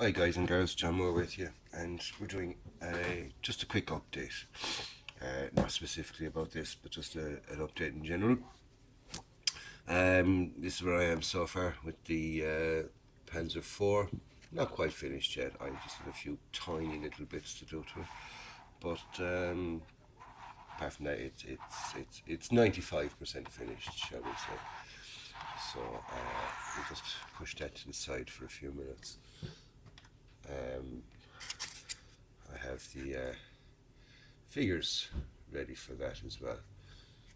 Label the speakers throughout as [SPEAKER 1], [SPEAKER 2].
[SPEAKER 1] Hi guys and girls, John Moore with you, and we're doing just a quick update, not specifically about this, but just an update in general. This is where I am so far with the Panzer IV. Not quite finished yet. I just have a few tiny little bits to do to it, but apart from that, it's 95% finished, shall we say? So we'll just push that to the side for a few minutes. Um, I have the figures ready for that as well.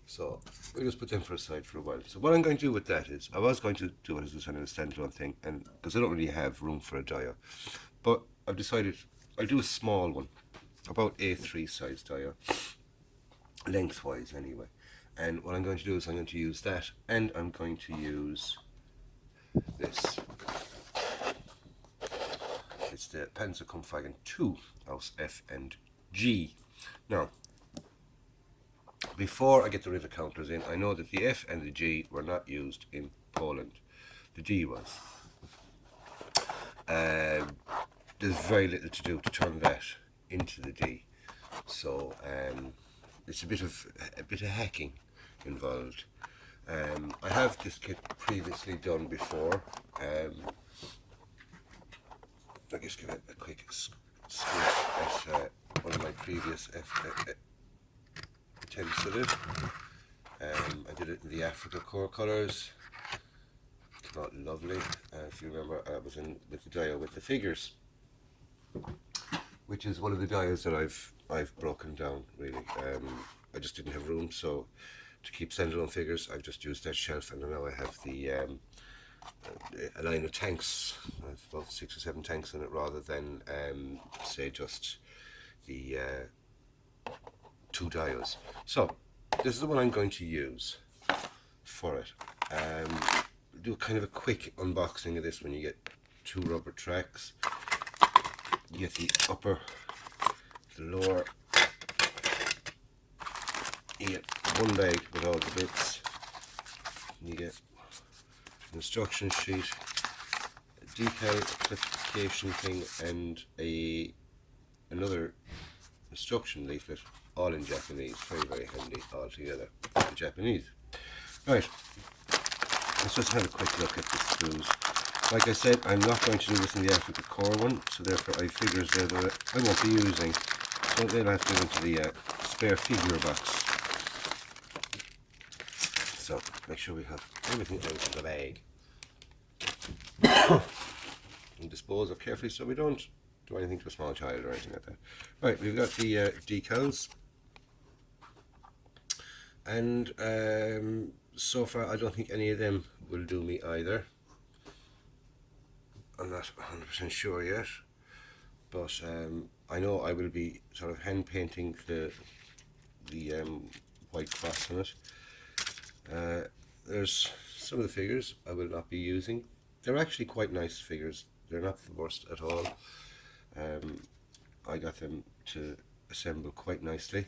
[SPEAKER 1] So we'll just put them for a side for a while. So what I'm going to do with that is, I was going to do it as a kind of a standalone thing, and because I don't really have room for a dia, but I've decided I'll do a small one, about A3 size dia, lengthwise anyway. And what I'm going to do is I'm going to use that, and I'm going to use this. It's the Panzerkampfwagen 2 aus F and G. Now, before I get the rivet counters in, I know that the F and the G were not used in Poland. The G was. There's very little to do to turn that into the D, so it's a bit of hacking involved. I have this kit previously done before. I'll just give it a quick squint at one of my previous attempts at it. I did it in the Africa Corps colours. Came out lovely. If you remember, I was in with the dia with the figures, which is one of the dias that I've broken down really. I just didn't have room, so to keep standalone figures, I've just used that shelf, and now I have the a line of tanks. I have about 6 or 7 tanks in it, rather than say just the 2 dias. So this is the one I'm going to use for it. Do kind of a quick unboxing of this. When you get 2 rubber tracks, you get the upper, the lower, you get one bag with all the bits, you get an instruction sheet, a decal, a classification thing, and another instruction leaflet, all in Japanese. Very handy all together in Japanese. Right, let's just have a quick look at the screws. Like I said, I'm not going to do this in the Africa Corps one, so therefore I figures there that I won't be using, so they'll have to go into the spare figure box. So make sure we have everything out of the bag and dispose of carefully so we don't do anything to a small child or anything like that. Right, we've got the decals, and so far I don't think any of them will do me either. I'm not 100% sure yet, but I know I will be sort of hand painting the white cross on it. There's some of the figures I will not be using. They're actually quite nice figures. They're not the worst at all. I got them to assemble quite nicely.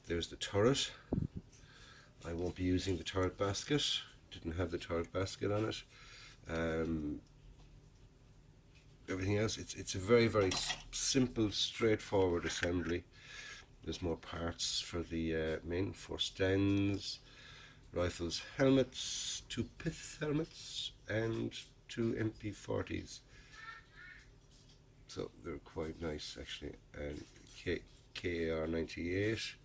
[SPEAKER 1] There's the turret. I won't be using the turret basket. Didn't have the turret basket on it. Everything else, it's a very simple, straightforward assembly. There's more parts for the main 4 stands, rifles, helmets, 2 pith helmets, and 2 MP40s. So they're quite nice actually. And KAR 98,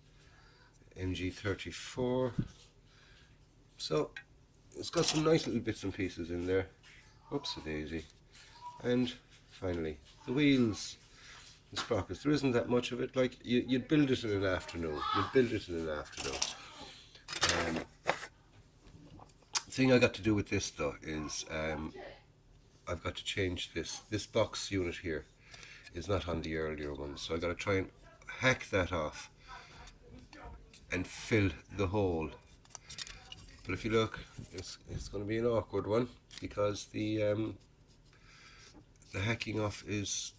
[SPEAKER 1] MG 34. So it's got some nice little bits and pieces in there. Oops a daisy. And finally, the wheels, the sprockets. There isn't that much of it. Like you'd build it in an afternoon. Thing I got to do with this though is I've got to change this. This box unit here is not on the earlier one, so I got to try and hack that off and fill the hole. But if you look, it's going to be an awkward one because the hacking off is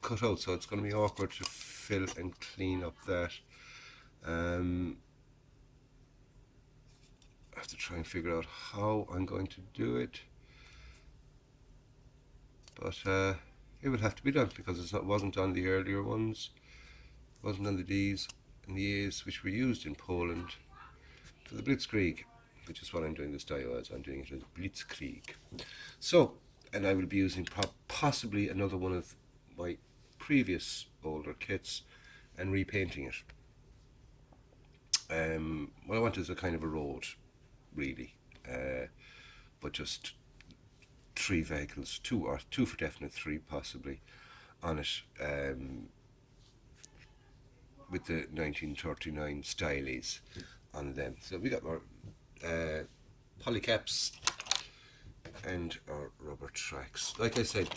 [SPEAKER 1] cut out, so it's going to be awkward to fill and clean up that. I have to try and figure out how I'm going to do it. but it would have to be done because it wasn't on the earlier ones, wasn't on the Ds and the As which were used in Poland for the Blitzkrieg, which is what I'm doing this dial as. I'm doing it as Blitzkrieg. So, and I will be using possibly another one of my previous older kits and repainting it. What I want is a kind of a road, really, but just 3 vehicles, two for definite, 3 possibly on it, with the 1939 stylies on them. So we got our polycaps and our rubber tracks. Like I said,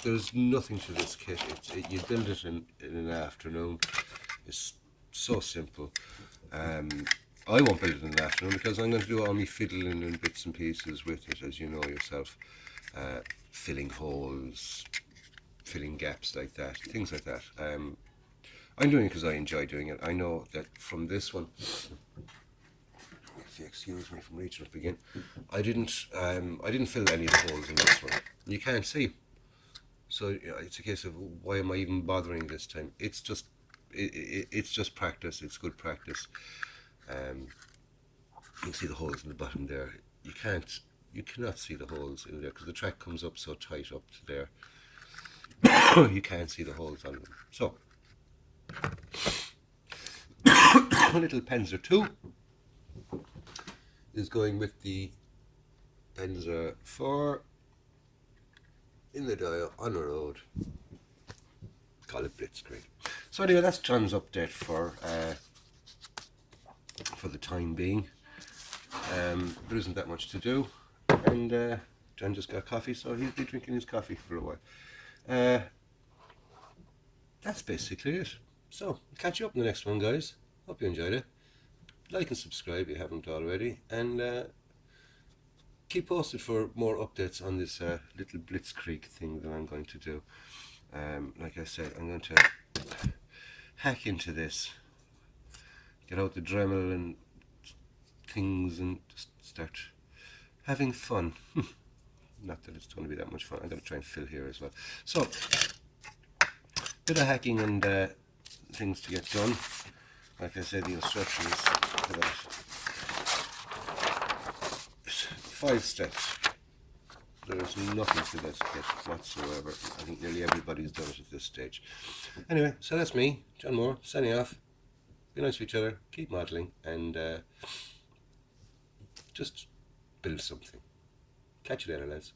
[SPEAKER 1] there's nothing to this kit. You build it in an afternoon. It's so simple. I won't build it in an afternoon because I'm going to do all my fiddling and bits and pieces with it, as you know yourself. Filling holes, filling gaps like that, things like that. I'm doing it because I enjoy doing it. I know that from this one, if you excuse me from reaching up again, I didn't fill any of the holes in this one. You can't see, so you know, it's a case of why am I even bothering this time? It's just practice. It's good practice. You can see the holes in the bottom there. You cannot see the holes in there because the track comes up so tight up to there. You can't see the holes on them. So a little Panzer II is going with the Panzer IV in the dial on the road. Call it Blitzkrieg. So anyway, that's John's update for the time being. There isn't that much to do, and John just got coffee, so he'll be drinking his coffee for a while. That's basically it. So, catch you up in the next one, guys. Hope you enjoyed it. Like and subscribe if you haven't already, and keep posted for more updates on this little Blitzkrieg thing that I'm going to do. Like I said, I'm going to hack into this, get out the Dremel and things, and just start having fun. Not that it's going to be that much fun. I'm going to try and fill here as well. So, bit of hacking and things to get done. Like I said, the instructions for that. 5 steps. There's nothing to this kit whatsoever. I think nearly everybody's done it at this stage. Anyway, so that's me, John Moore, signing off. Be nice to each other, keep modelling, and just build something. Catch you later, lads.